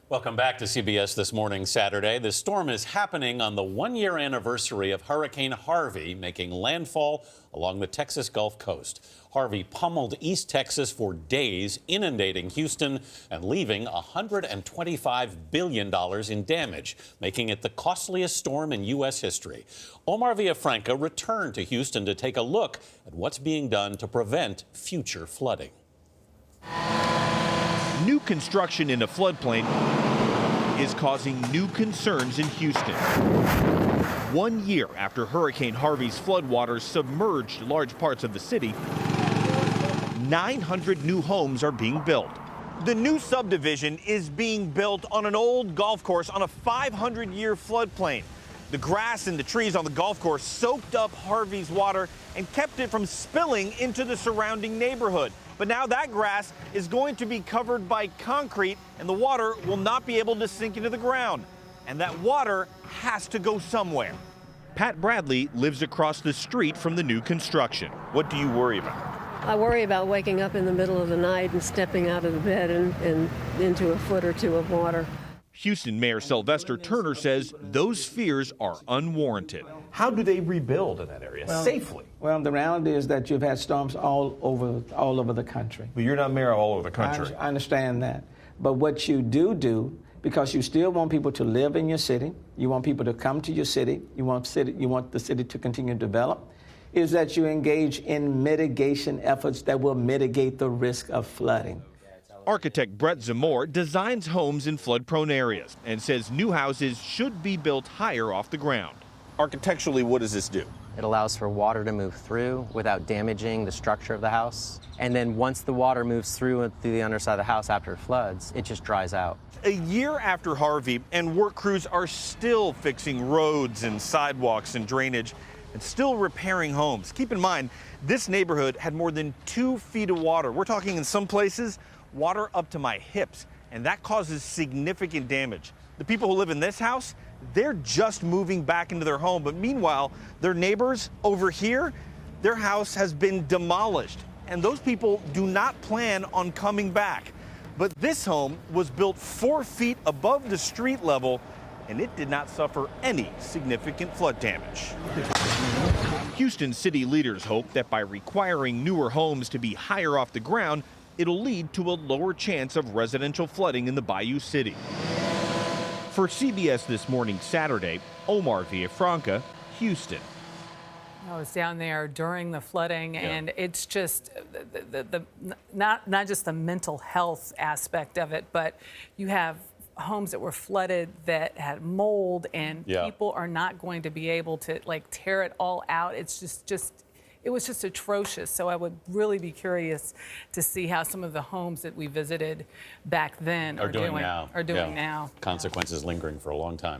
Welcome back to CBS This Morning, Saturday. The storm is happening on the one-year anniversary of Hurricane Harvey making landfall along the Texas Gulf Coast. Harvey pummeled East Texas for days, inundating Houston and leaving $125 billion in damage, making it the costliest storm in U.S. history. Omar Villafranca returned to Houston to take a look at what's being done to prevent future flooding. New construction in a floodplain is causing new concerns in Houston. 1 year after Hurricane Harvey's floodwaters submerged large parts of the city, 900 new homes are being built. The new subdivision is being built on an old golf course on a 500-year floodplain. The grass and the trees on the golf course soaked up Harvey's water and kept it from spilling into the surrounding neighborhood. But now that grass is going to be covered by concrete and the water will not be able to sink into the ground. And that water has to go somewhere. Pat Bradley lives across the street from the new construction. What do you worry about? I worry about waking up in the middle of the night and stepping out of the bed and into a foot or two of water. Houston Mayor Sylvester Turner says those fears are unwarranted. How do they rebuild in that area safely? Well, the reality is that you've had storms all over the country. But you're not mayor all over the country. I understand that. But what you do, because you still want people to live in your city, you want people to come to your city, you want the city to continue to develop, is that you engage in mitigation efforts that will mitigate the risk of flooding. Architect Brett Zamore designs homes in flood-prone areas and says new houses should be built higher off the ground. Architecturally, what does this do? It allows for water to move through without damaging the structure of the house. And then once the water moves through the underside of the house after it floods, it just dries out. A year after Harvey, and work crews are still fixing roads and sidewalks and drainage and still repairing homes. Keep in mind, this neighborhood had more than 2 feet of water. We're talking in some places, water up to my hips, and that causes significant damage. The people who live in this house, they're just moving back into their home, but meanwhile, their neighbors over here, their house has been demolished, and those people do not plan on coming back. But this home was built 4 feet above the street level, and it did not suffer any significant flood damage. Houston city leaders hope that by requiring newer homes to be higher off the ground, it'll lead to a lower chance of residential flooding in the Bayou City. For CBS This Morning, Saturday, Omar Villafranca, Houston. I was down there during the flooding, and it's just not just the mental health aspect of it, but you have homes that were flooded that had mold, and people are not going to be able to tear it all out. It's it was just atrocious. So I would really be curious to see how some of the homes that we visited back then are doing now. Consequences lingering for a long time.